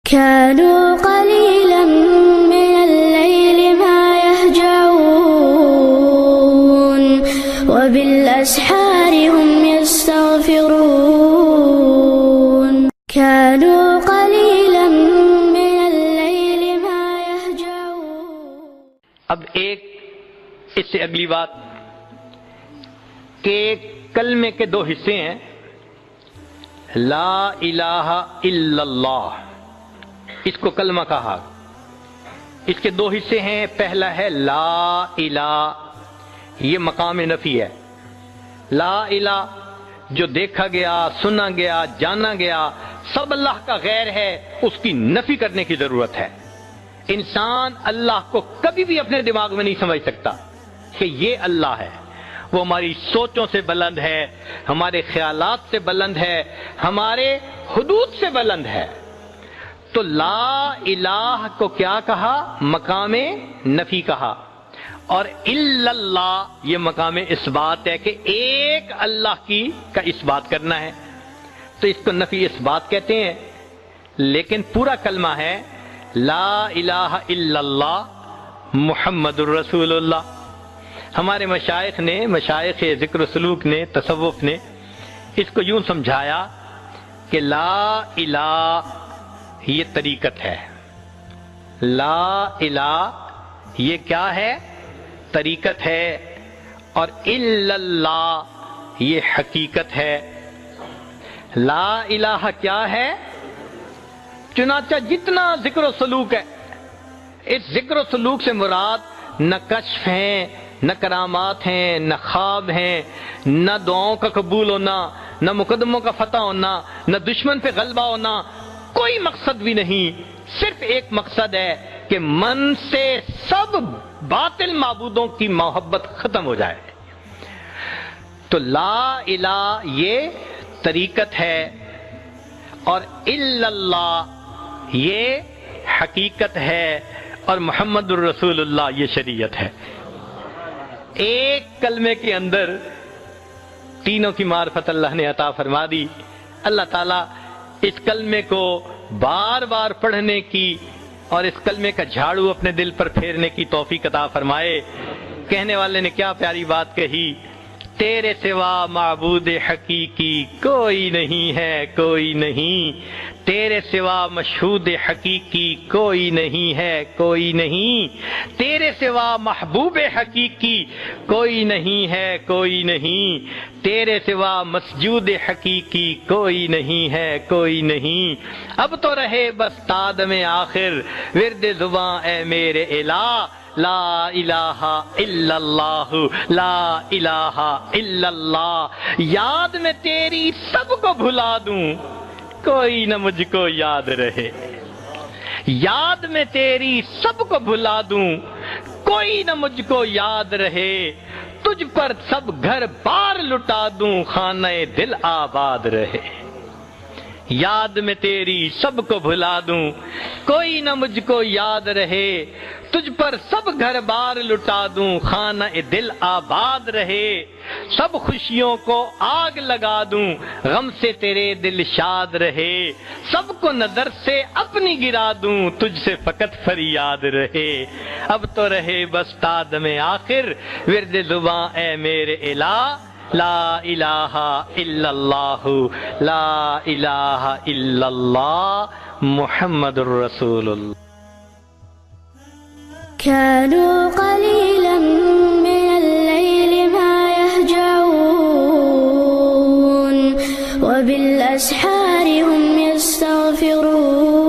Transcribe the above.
كانوا قليلا من الليل ما يهجعون وبالأسحار هم يستغفرون كانوا قليلا من الليل ما يهجعون. اب ایک اس سے اگلی بات کہ کلمے کے دو حصے ہیں، لا الہ الا اللہ، اس کو کلمہ کہا. اس کے دو حصے ہیں. پہلا ہے لا الہ، یہ مقام نفی ہے. لا الہ جو دیکھا گیا، سنا گیا، جانا گیا سب اللہ کا غیر ہے، اس کی نفی کرنے کی ضرورت ہے. انسان اللہ کو کبھی بھی اپنے دماغ میں نہیں سمجھ سکتا کہ یہ اللہ ہے. وہ ہماری سوچوں سے بلند ہے، ہمارے خیالات سے بلند ہے، ہمارے حدود سے بلند ہے. تو لا الہ کو کیا کہا؟ مقام نفی کہا. اور الا اللہ یہ مقام اثبات ہے کہ ایک اللہ کا اثبات کرنا ہے. تو اس کو نفی اثبات کہتے ہیں. لیکن پورا کلمہ ہے لا الہ الا اللہ محمد الرسول اللہ. ہمارے مشائخ نے، مشائخ ذکر و سلوک نے، تصوف نے اس کو یوں سمجھایا کہ لا الہ یہ طریقت ہے، لا الہ یہ کیا ہے؟ طریقت ہے. اور الا اللہ یہ حقیقت ہے. لا الہ کیا ہے؟ چنانچہ جتنا ذکر و سلوک ہے، اس ذکر و سلوک سے مراد نہ کشف ہیں، نہ کرامات ہیں، نہ خواب ہیں، نہ دعاؤں کا قبول ہونا، نہ مقدموں کا فتح ہونا، نہ دشمن پہ غلبہ ہونا، کوئی مقصد بھی نہیں. صرف ایک مقصد ہے کہ من سے سب باطل معبودوں کی محبت ختم ہو جائے. تو لا الہ یہ طریقت ہے اور الا اللہ یہ حقیقت ہے اور محمد الرسول اللہ یہ شریعت ہے. ایک کلمے کے اندر تینوں کی معرفت اللہ نے عطا فرما دی. اللہ تعالیٰ اس کلمے کو بار بار پڑھنے کی اور اس کلمے کا جھاڑو اپنے دل پر پھیرنے کی توفیق عطا فرمائے. کہنے والے نے کیا پیاری بات کہی، تیرے سوا معبود حقیقی کوئی نہیں ہے، کوئی نہیں. تیرے سوا مشہود حقیقی کوئی نہیں ہے، کوئی نہیں. تیرے سوا محبوب حقیقی کوئی نہیں ہے، کوئی نہیں. تیرے سوا مسجود حقیقی کوئی نہیں ہے، کوئی نہیں. اب تو رہے بس تادم آخر ورد زباں اے میرے الہ، لا الہ الا اللہ، لا الہ الا اللہ. یاد میں تیری سب کو بھلا دوں، کوئی نہ مجھ کو یاد رہے. یاد میں تیری سب کو بھلا دوں، کوئی نہ مجھ کو یاد رہے. تجھ پر سب گھر بار لٹا دوں، خانہ دل آباد رہے. یاد میں تیری سب کو بھلا دوں، کوئی نہ مجھ کو یاد رہے. تجھ پر سب گھر بار لٹا دوں، خانہ دل آباد رہے. سب خوشیوں کو آگ لگا دوں، غم سے تیرے دل شاد رہے. سب کو نظر سے اپنی گرا دوں، تجھ سے فقط فریاد رہے. اب تو رہے بس تادم آخر ورد زباں اے میرے الہ، لا الہ الا اللہ، لا الہ الا اللہ محمد الرسول اللہ. كانوا قليلا من الليل ما يهجعون وبالأسحار هم يستغفرون